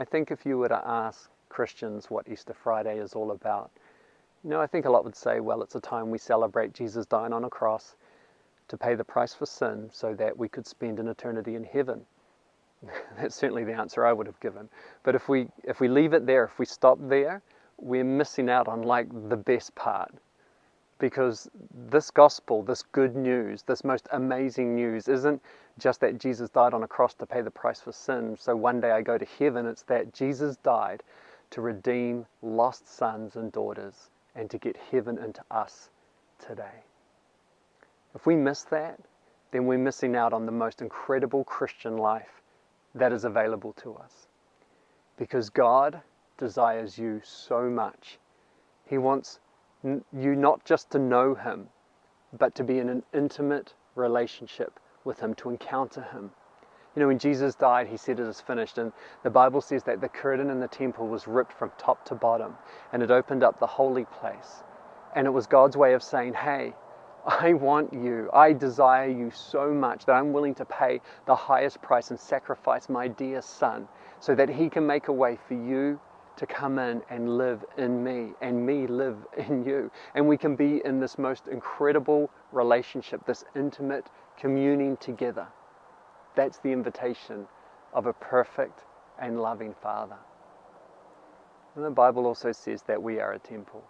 I think if you were to ask Christians what Easter Friday is all about, I think a lot would say, well, it's a time we celebrate Jesus dying on a cross to pay the price for sin so that we could spend an eternity in heaven. That's certainly the answer I would have given. But if we leave it there, if we stop there, we're missing out on like the best part. Because this gospel, this good news, this most amazing news isn't just that Jesus died on a cross to pay the price for sin, so one day I go to heaven. It's that Jesus died to redeem lost sons and daughters and to get heaven into us today. If we miss that, then we're missing out on the most incredible Christian life that is available to us. Because God desires you so much. He wants you not just to know Him, but to be in an intimate relationship with Him, to encounter Him. When Jesus died, He said it is finished, and the Bible says that the curtain in the temple was ripped from top to bottom, and it opened up the holy place. And it was God's way of saying, hey, I want you, I desire you so much that I'm willing to pay the highest price and sacrifice my dear Son so that He can make a way for you to come in and live in me and me live in you. And we can be in this most incredible relationship, this intimate communing together. That's the invitation of a perfect and loving Father. And the Bible also says that we are a temple.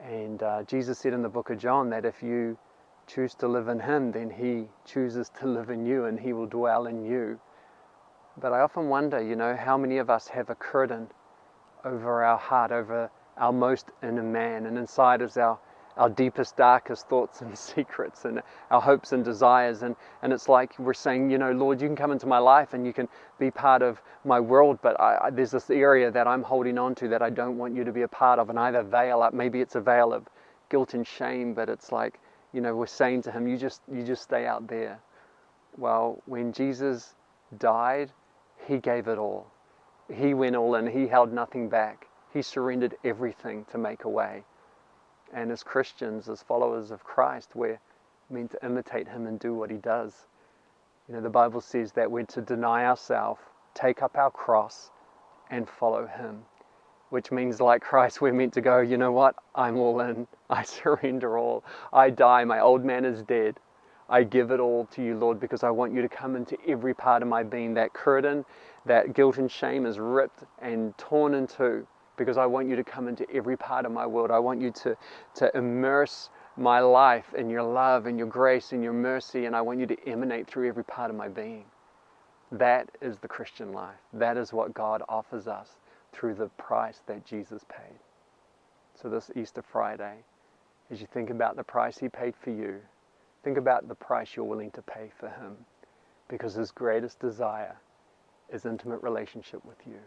And Jesus said in the book of John that if you choose to live in Him, then He chooses to live in you and He will dwell in you. But I often wonder, how many of us have a curtain over our heart, over our most inner man, and inside is our deepest, darkest thoughts and secrets and our hopes and desires. And it's like we're saying, Lord, you can come into my life and you can be part of my world, but there's this area that I'm holding on to that I don't want you to be a part of, and either veil up, maybe it's a veil of guilt and shame, but it's like, we're saying to Him, you just stay out there. Well, when Jesus died, He gave it all. He went all in. He held nothing back. He surrendered everything to make a way. And as Christians, as followers of Christ, we're meant to imitate Him and do what He does. The Bible says that we're to deny ourselves, take up our cross, and follow Him. Which means, like Christ, we're meant to go, you know what? I'm all in. I surrender all. I die. My old man is dead. I give it all to you, Lord, because I want you to come into every part of my being. That curtain, that guilt and shame is ripped and torn in two, because I want you to come into every part of my world. I want you to immerse my life in your love and your grace and your mercy, and I want you to emanate through every part of my being. That is the Christian life. That is what God offers us through the price that Jesus paid. So this Easter Friday, as you think about the price He paid for you, think about the price you're willing to pay for Him, because His greatest desire is intimate relationship with you.